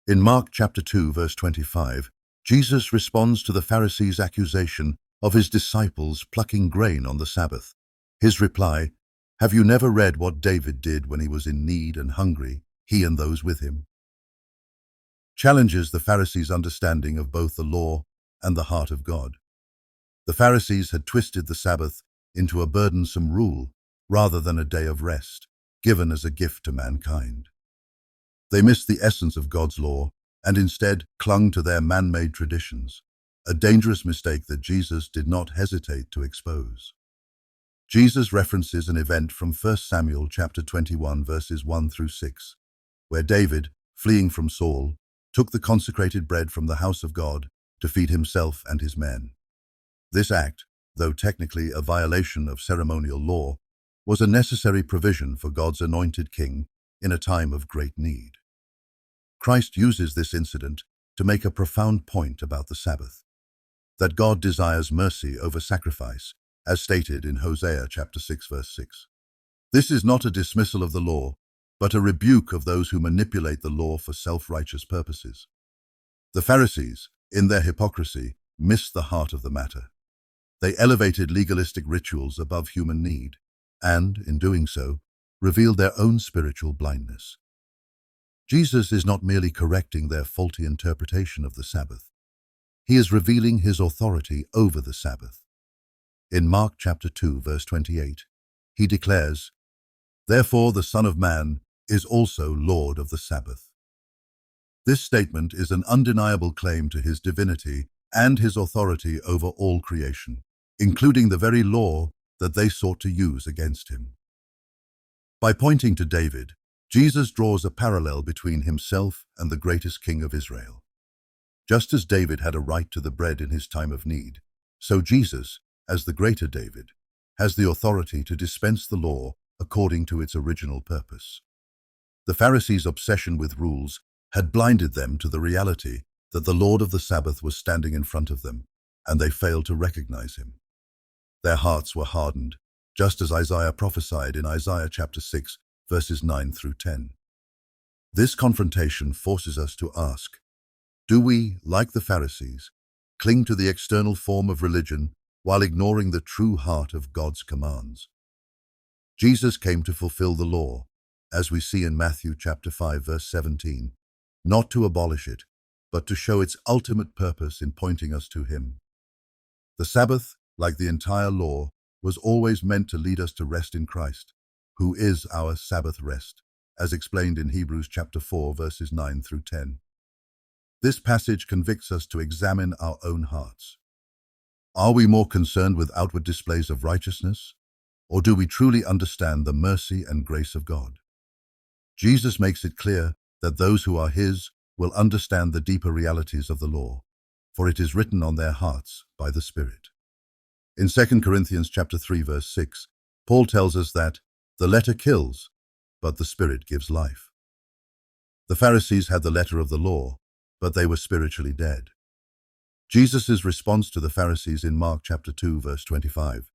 In Mark chapter 2, verse 25, Jesus responds to the Pharisees' accusation of his disciples plucking grain on the Sabbath. His reply, "Have you never read what David did when he was in need and hungry, he and those with him?" challenges the Pharisees' understanding of both the law and the heart of God. The Pharisees had twisted the Sabbath into a burdensome rule rather than a day of rest, given as a gift to mankind. They missed the essence of God's law and instead clung to their man-made traditions, a dangerous mistake that Jesus did not hesitate to expose. Jesus references an event from 1 Samuel chapter 21 verses 1 through 6, where David, fleeing from Saul, took the consecrated bread from the house of God to feed himself and his men. This act, though technically a violation of ceremonial law, was a necessary provision for God's anointed king in a time of great need. Christ uses this incident to make a profound point about the Sabbath, that God desires mercy over sacrifice, as stated in Hosea chapter 6 verse 6. This is not a dismissal of the law, but a rebuke of those who manipulate the law for self-righteous purposes. The Pharisees, in their hypocrisy, missed the heart of the matter. They elevated legalistic rituals above human need, and, in doing so, revealed their own spiritual blindness. Jesus is not merely correcting their faulty interpretation of the Sabbath. He is revealing his authority over the Sabbath. In Mark chapter 2, verse 28, he declares, "Therefore the Son of Man is also Lord of the Sabbath." This statement is an undeniable claim to his divinity and his authority over all creation, including the very law that they sought to use against him. By pointing to David, Jesus draws a parallel between himself and the greatest king of Israel. Just as David had a right to the bread in his time of need, so Jesus, as the greater David, has the authority to dispense the law according to its original purpose. The Pharisees' obsession with rules had blinded them to the reality that the Lord of the Sabbath was standing in front of them, and they failed to recognize him. Their hearts were hardened, just as Isaiah prophesied in Isaiah chapter 6, verses 9 through 10. This confrontation forces us to ask, do we, like the Pharisees, cling to the external form of religion while ignoring the true heart of God's commands? Jesus came to fulfill the law, as we see in Matthew chapter 5, verse 17, not to abolish it, but to show its ultimate purpose in pointing us to him. The Sabbath, like the entire law, was always meant to lead us to rest in Christ, who is our Sabbath rest, as explained in Hebrews chapter 4, verses 9 through 10. This passage convicts us to examine our own hearts. Are we more concerned with outward displays of righteousness, or do we truly understand the mercy and grace of God? Jesus makes it clear that those who are his will understand the deeper realities of the law, for it is written on their hearts by the Spirit. In 2 Corinthians chapter 3, verse 6, Paul tells us that the letter kills, but the Spirit gives life. The Pharisees had the letter of the law, but they were spiritually dead. Jesus' response to the Pharisees in Mark chapter 2, verse 25,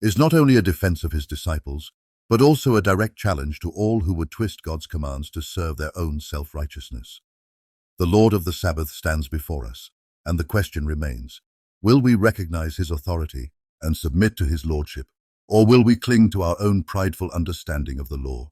is not only a defense of his disciples, but also a direct challenge to all who would twist God's commands to serve their own self-righteousness. The Lord of the Sabbath stands before us, and the question remains, will we recognize his authority and submit to his lordship, or will we cling to our own prideful understanding of the law?